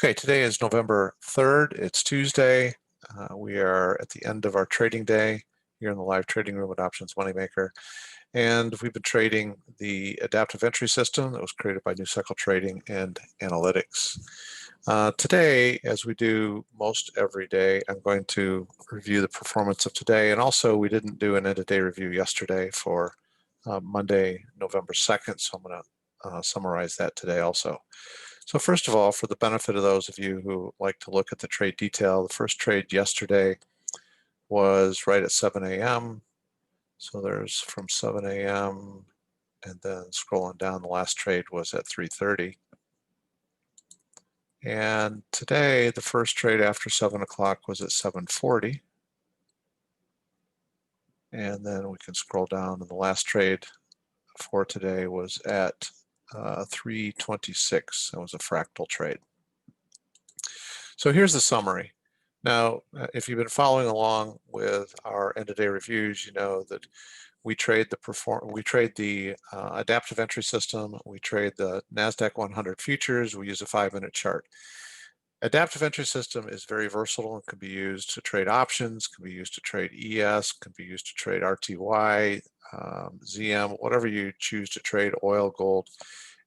Okay, today is November 3rd. It's Tuesday. We are at the end of our trading day here in the live trading room at Options Moneymaker. And we've been trading the adaptive entry system that was created by New Cycle Trading and Analytics. Today, as we do most every day, I'm going to review the performance of today. And also, we didn't do an end-of-day review yesterday for Monday, November 2nd, so I'm going to summarize that today also. So first of all, for the benefit of those of you who like to look at the trade detail, the first trade yesterday was right at 7 a.m. So there's from 7 a.m. and then scrolling down, the last trade was at 3:30. And today, the first trade after 7 o'clock was at 7:40. And then we can scroll down, and the last trade for today was at 3:26. That was a fractal trade. So here's the summary. Now, if you've been following along with our end-of-day reviews, you know that we trade the adaptive entry system, we trade the NASDAQ 100 futures, we use a 5-minute chart. Adaptive entry system is very versatile and can be used to trade options, can be used to trade ES, can be used to trade RTY, ZM, whatever you choose to trade, oil, gold.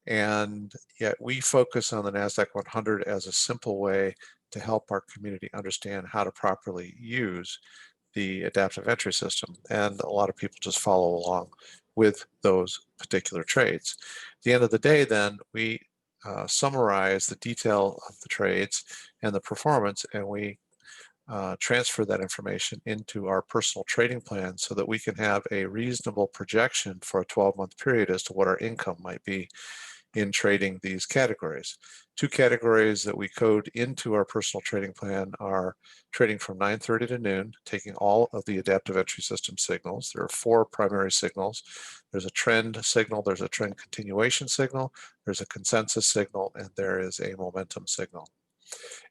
And yet we focus on the NASDAQ 100 as a simple way to help our community understand how to properly use the adaptive entry system. And a lot of people just follow along with those particular trades. At the end of the day, then, we summarize the detail of the trades and the performance, and we transfer that information into our personal trading plan so that we can have a reasonable projection for a 12-month period as to what our income might be in trading these categories. Two categories that we code into our personal trading plan are trading from 9:30 to noon, taking all of the adaptive entry system signals. There are 4 primary signals. There's a trend signal, there's a trend continuation signal, there's a consensus signal, and there is a momentum signal.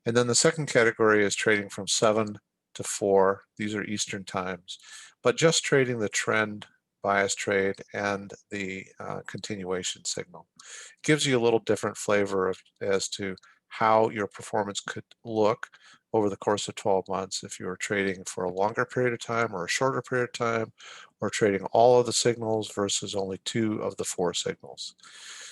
And then the second category is trading from 7 to 4. These are Eastern times, but just trading the trend bias trade and the continuation signal. It gives you a little different flavor as to how your performance could look over the course of 12 months if you were trading for a longer period of time or a shorter period of time, or trading all of the signals versus only 2 of the 4 signals.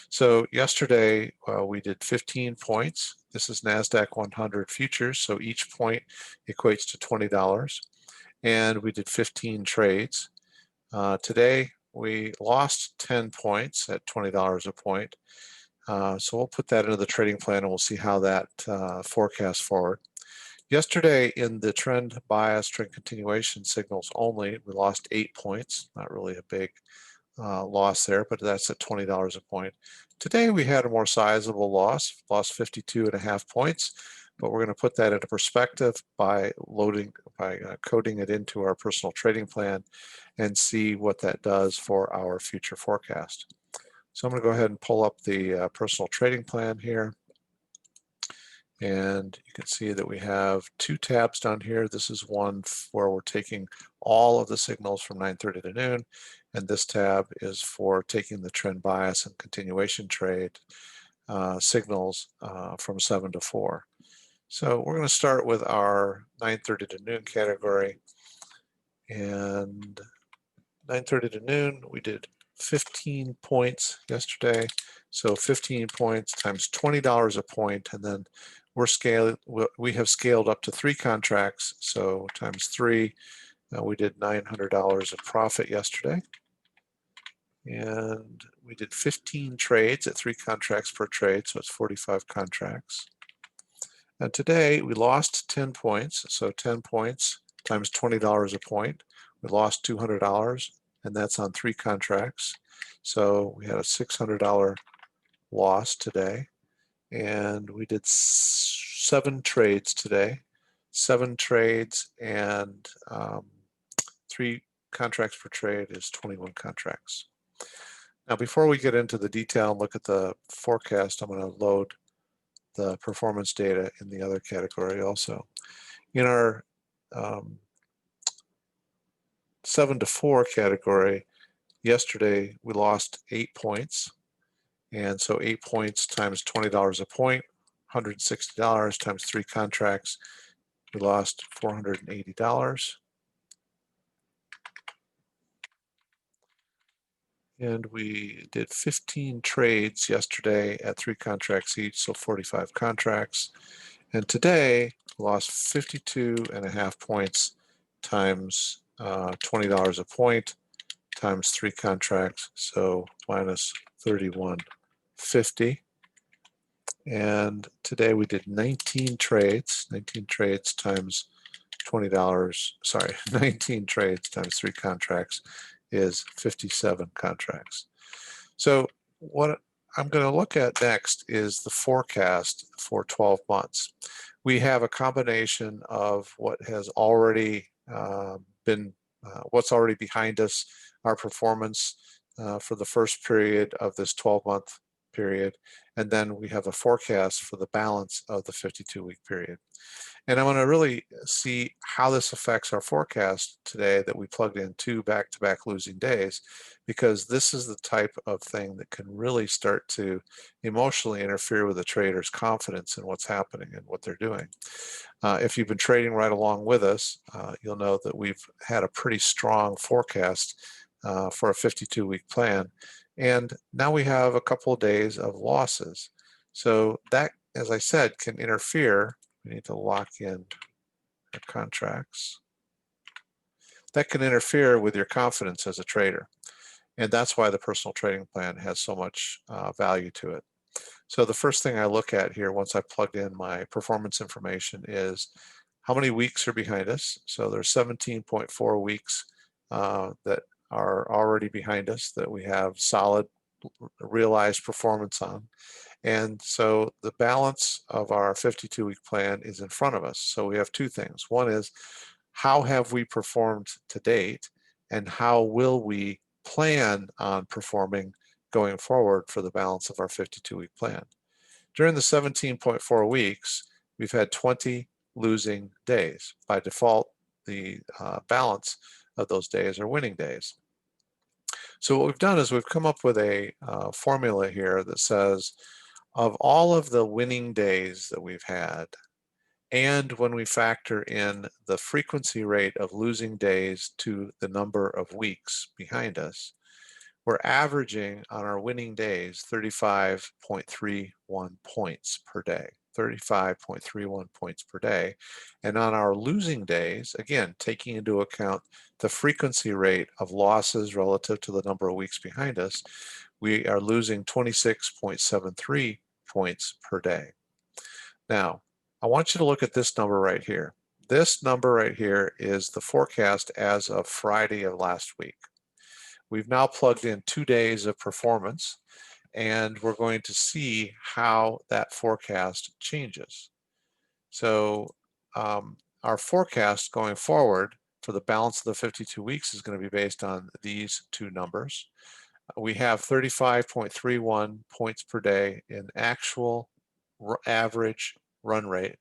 So yesterday we did 15 points. This is NASDAQ 100 futures, so each point equates to $20. And we did 15 trades. Today, we lost 10 points at $20 a point. So we'll put that into the trading plan and we'll see how that forecasts forward. Yesterday, in the trend bias, trend continuation signals only, we lost 8 points. Not really a big loss there, but that's at $20 a point. Today, we had a more sizable loss, lost 52.5 points. But we're going to put that into perspective by coding it into our personal trading plan and see what that does for our future forecast. So I'm going to go ahead and pull up the personal trading plan here. And you can see that we have 2 tabs down here. This is one where we're taking all of the signals from 9:30 to noon. And this tab is for taking the trend bias and continuation trade signals from 7 to 4. So we're going to start with our 9:30 to noon category. And 9:30 to noon, we did 15 points yesterday. So 15 points times $20 a point, and then we have scaled up to 3 contracts. So times 3, we did $900 of profit yesterday. And we did 15 trades at 3 contracts per trade, so it's 45 contracts. And today we lost 10 points, so 10 points times $20 a point. We lost $200, and that's on 3 contracts. So we had a $600 loss today. And we did 7 trades today. 7 trades and 3 contracts per trade is 21 contracts. Now, before we get into the detail and look at the forecast, I'm going to load the performance data in the other category also. In our 7 to 4 category, yesterday we lost 8 points. And so 8 points times $20 a point, $160 times 3 contracts, we lost $480. And we did 15 trades yesterday at 3 contracts each, so 45 contracts. And today lost 52.5 points times $20 a point times 3 contracts, so minus 31.50. And today we did 19 trades times $20, sorry, 19 trades times 3 contracts is 57 contracts. So what I'm going to look at next is the forecast for 12 months. We have a combination of what has already what's already behind us, our performance for the first period of this 12-month period, and then we have a forecast for the balance of the 52-week period. And I want to really see how this affects our forecast today that we plugged in 2 back-to-back losing days, because this is the type of thing that can really start to emotionally interfere with a trader's confidence in what's happening and what they're doing. If you've been trading right along with us, you'll know that we've had a pretty strong forecast for a 52-week plan. And now we have a couple of days of losses. So that, as I said, can interfere. We need to lock in our contracts. That can interfere with your confidence as a trader. And that's why the personal trading plan has so much value to it. So the first thing I look at here once I plugged in my performance information is how many weeks are behind us. So there's 17.4 weeks that are already behind us that we have solid realized performance on. And so the balance of our 52-week plan is in front of us. So we have 2 things. One is, how have we performed to date, and how will we plan on performing going forward for the balance of our 52-week plan? During the 17.4 weeks, we've had 20 losing days. By default, the balance of those days are winning days. So what we've done is we've come up with a formula here that says, of all of the winning days that we've had, and when we factor in the frequency rate of losing days to the number of weeks behind us, we're averaging on our winning days 35.31 points per day. 35.31 points per day. And on our losing days, again, taking into account the frequency rate of losses relative to the number of weeks behind us, we are losing 26.73 points per day. Now, I want you to look at this number right here. This number right here is the forecast as of Friday of last week. We've now plugged in 2 days of performance, and we're going to see how that forecast changes. So our forecast going forward for the balance of the 52 weeks is going to be based on these 2 numbers. We have 35.31 points per day in actual average run rate,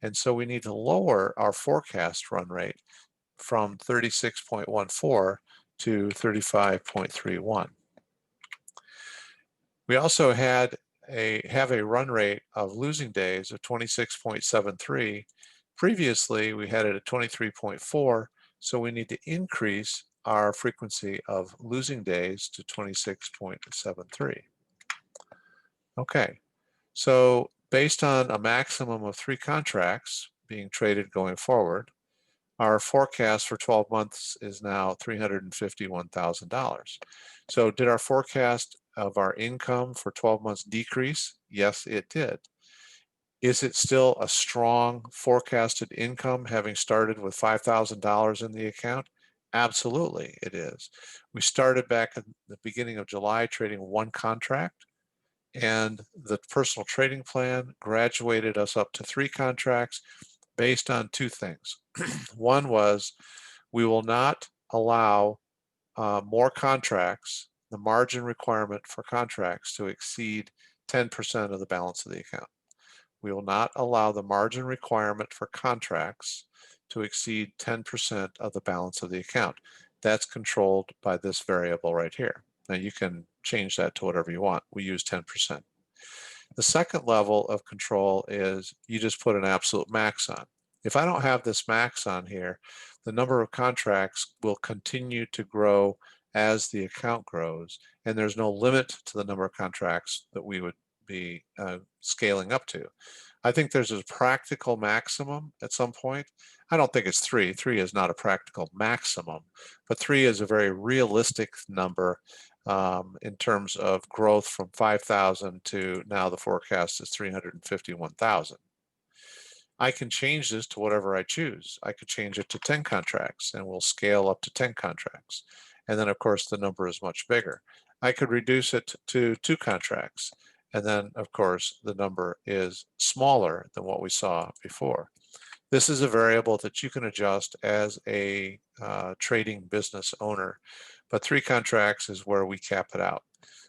and so we need to lower our forecast run rate from 36.14 to 35.31. We also have a run rate of losing days of 26.73. Previously, we had it at 23.4, so we need to increase our frequency of losing days to 26.73. Okay, so based on a maximum of 3 contracts being traded going forward, our forecast for 12 months is now $351,000. So did our forecast of our income for 12 months decrease? Yes, it did. Is it still a strong forecasted income, having started with $5,000 in the account? Absolutely, it is. We started back at the beginning of July trading 1 contract, and the personal trading plan graduated us up to 3 contracts based on 2 things. One was, we will not allow more contracts, the margin requirement for contracts, to exceed 10% of the balance of the account. We will not allow the margin requirement for contracts to exceed 10% of the balance of the account. That's controlled by this variable right here. Now you can change that to whatever you want. We use 10%. The second level of control is you just put an absolute max on. If I don't have this max on here, the number of contracts will continue to grow as the account grows, and there's no limit to the number of contracts that we would be scaling up to. I think there's a practical maximum at some point. I don't think it's 3. 3 is not a practical maximum, but 3 is a very realistic number in terms of growth from 5,000 to now the forecast is 351,000. I can change this to whatever I choose. I could change it to 10 contracts and we'll scale up to 10 contracts. And then of course the number is much bigger. I could reduce it to 2 contracts. And then of course the number is smaller than what we saw before. This is a variable that you can adjust as a trading business owner, but 3 contracts is where we cap it out.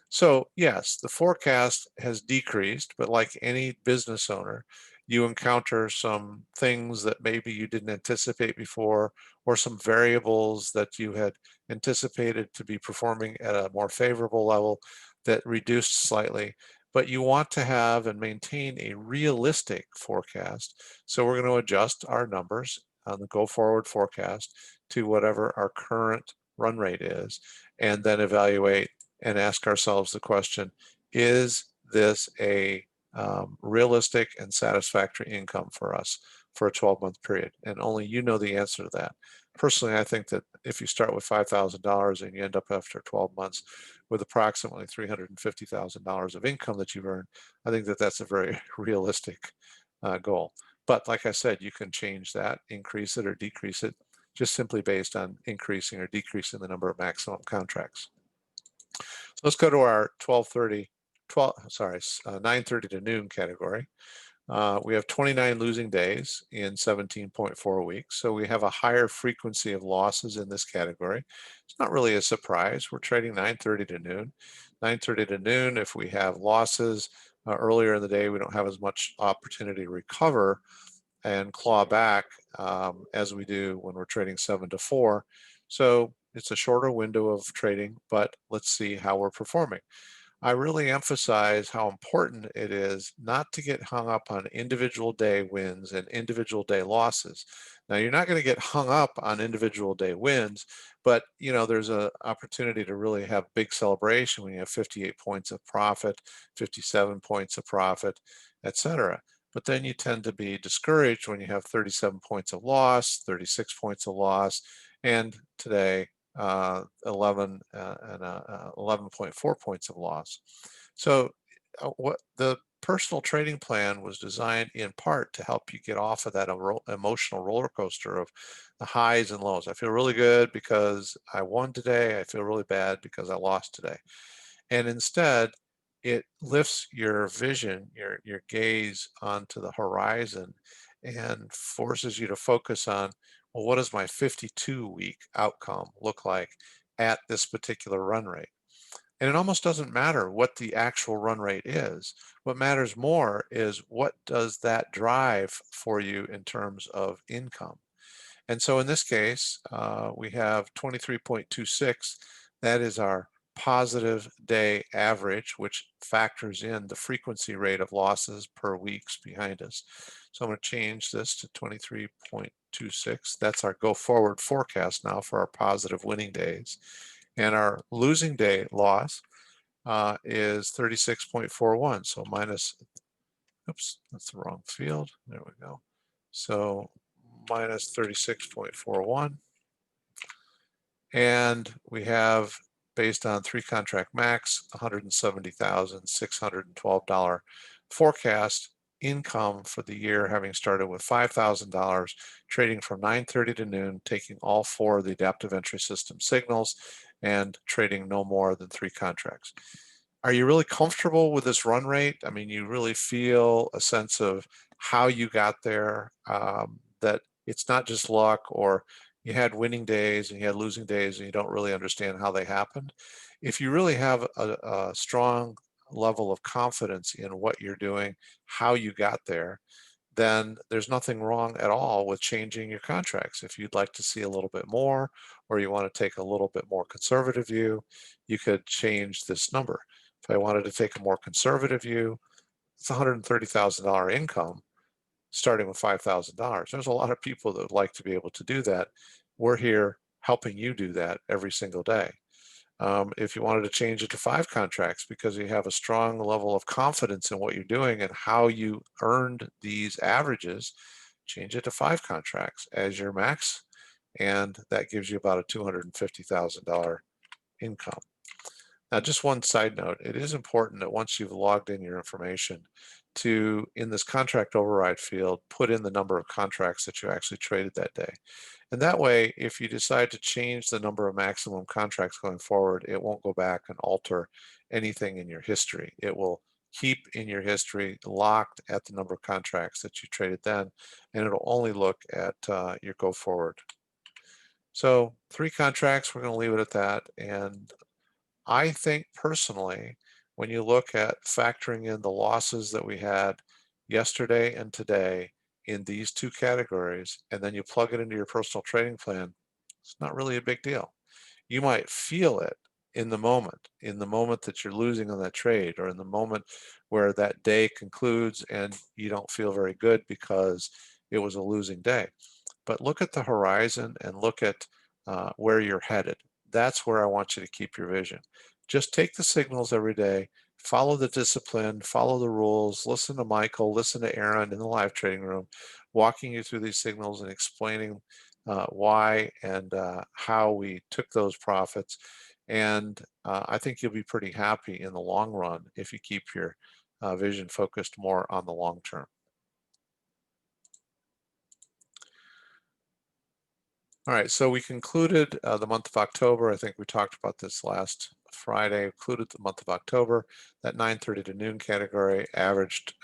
So yes, the forecast has decreased, but like any business owner, you encounter some things that maybe you didn't anticipate before, or some variables that you had anticipated to be performing at a more favorable level that reduced slightly. But you want to have and maintain a realistic forecast. So we're going to adjust our numbers on the go forward forecast to whatever our current run rate is, and then evaluate and ask ourselves the question, is this a realistic and satisfactory income for us for a 12-month period? And only you know the answer to that. Personally, I think that if you start with $5,000 and you end up after 12 months with approximately $350,000 of income that you've earned, I think that that's a very realistic goal. But like I said, you can change that, increase it or decrease it, just simply based on increasing or decreasing the number of maximum contracts. So let's go to our 9:30 to noon category. We have 29 losing days in 17.4 weeks. So we have a higher frequency of losses in this category. It's not really a surprise. We're trading 9:30 to noon. 9:30 to noon, if we have losses earlier in the day, we don't have as much opportunity to recover and claw back as we do when we're trading 7 to 4. So it's a shorter window of trading, but let's see how we're performing. I really emphasize how important it is not to get hung up on individual day wins and individual day losses. Now, you're not going to get hung up on individual day wins, but there's an opportunity to really have big celebration when you have 58 points of profit, 57 points of profit, etc. But then you tend to be discouraged when you have 37 points of loss, 36 points of loss, and today 11.4 points of loss. So what the personal trading plan was designed in part to help you get off of that emotional roller coaster of the highs and lows. I feel really good because I won today. I feel really bad because I lost today. And instead, it lifts your vision, your gaze onto the horizon and forces you to focus on, well, what does my 52-week outcome look like at this particular run rate? And it almost doesn't matter what the actual run rate is. What matters more is what does that drive for you in terms of income. And so in this case, we have 23.26. That is our positive day average, which factors in the frequency rate of losses per weeks behind us. So I'm going to change this to 23.26. That's our go forward forecast now for our positive winning days. And our losing day loss is 36.41. So minus, oops, that's the wrong field. There we go. So minus 36.41. And we have, based on 3 contract max, $170,612 forecast income for the year, having started with $5,000, trading from 9:30 to noon, taking all 4 of the adaptive entry system signals and trading no more than 3 contracts. Are you really comfortable with this run rate? I mean, you really feel a sense of how you got there, that it's not just luck, or you had winning days and you had losing days and you don't really understand how they happened. If you really have a strong level of confidence in what you're doing, how you got there, then there's nothing wrong at all with changing your contracts. If you'd like to see a little bit more, or you want to take a little bit more conservative view, you could change this number. If I wanted to take a more conservative view, It's $130,000 income starting with $5,000. There's a lot of people that would like to be able to do that. We're here helping you do that every single day. If you wanted to change it to 5 contracts because you have a strong level of confidence in what you're doing and how you earned these averages, change it to 5 contracts as your max, and that gives you about a $250,000 income. Now, just one side note, it is important that once you've logged in your information to, in this contract override field, put in the number of contracts that you actually traded that day. And that way, if you decide to change the number of maximum contracts going forward, it won't go back and alter anything in your history. It will keep in your history locked at the number of contracts that you traded then, and it'll only look at your go forward. So 3 contracts, we're going to leave it at that. And I think personally, when you look at factoring in the losses that we had yesterday and today in these 2 categories, and then you plug it into your personal trading plan, it's not really a big deal. You might feel it in the moment that you're losing on that trade, or in the moment where that day concludes and you don't feel very good because it was a losing day. But look at the horizon and look at where you're headed. That's where I want you to keep your vision. Just take the signals every day, follow the discipline, follow the rules, listen to Michael, listen to Aaron in the live trading room, walking you through these signals and explaining why and how we took those profits. And I think you'll be pretty happy in the long run if you keep your vision focused more on the long term. All right, so we concluded the month of October. I think we talked about this last Friday. Included the month of October. That 9:30 to noon category averaged,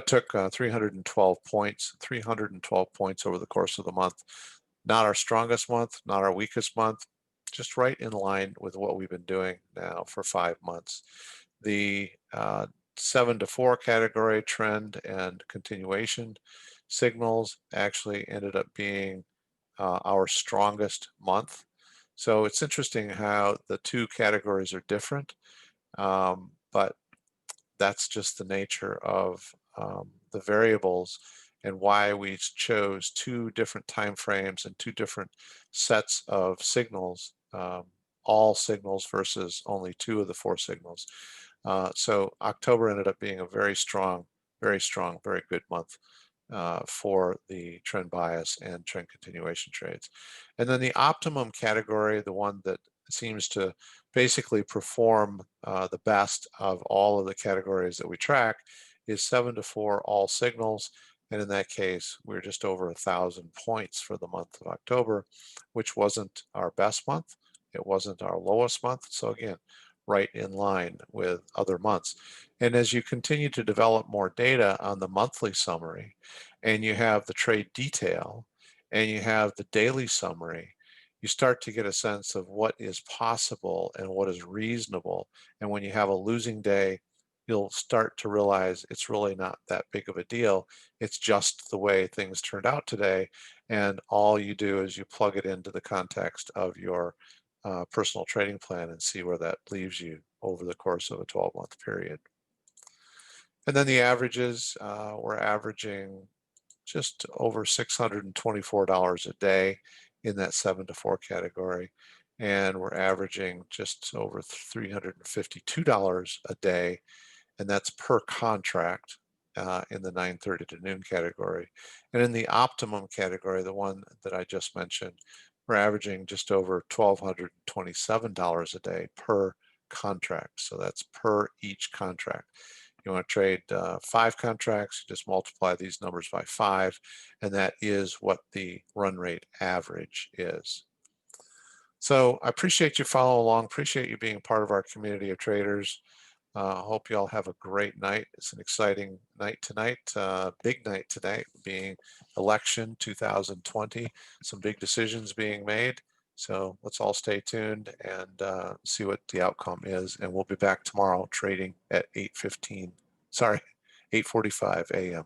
took 312 points, 312 points over the course of the month. Not our strongest month, not our weakest month, just right in line with what we've been doing now for 5 months. The 7 to 4 category trend and continuation signals actually ended up being our strongest month. So it's interesting how the 2 categories are different, but that's just the nature of the variables and why we chose 2 different time frames and 2 different sets of signals, all signals versus only 2 of the 4 signals. So October ended up being a very strong, very good month for the trend bias and trend continuation trades. And then the optimum category, the one that seems to basically perform the best of all of the categories that we track, is 7 to 4 all signals. And in that case, we're just over 1,000 points for the month of October, which wasn't our best month. It wasn't our lowest month. So again, right in line with other months. And as you continue to develop more data on the monthly summary, and you have the trade detail, and you have the daily summary, you start to get a sense of what is possible and what is reasonable. And when you have a losing day, you'll start to realize it's really not that big of a deal. It's just the way things turned out today. And all you do is you plug it into the context of your personal trading plan and see where that leaves you over the course of a 12-month period. And then the averages, we're averaging just over $624 a day in that 7 to 4 category. And we're averaging just over $352 a day, and that's per contract in the 9:30 to noon category. And in the optimum category, the one that I just mentioned, we're averaging just over $1,227 a day per contract. So that's per each contract. You want to trade 5 contracts, you just multiply these numbers by 5, and that is what the run rate average is. So I appreciate you following along, appreciate you being part of our community of traders. Hope you all have a great night. It's an exciting night tonight, big night tonight, being election 2020, some big decisions being made. So let's all stay tuned and see what the outcome is. And we'll be back tomorrow trading at 8:45 a.m.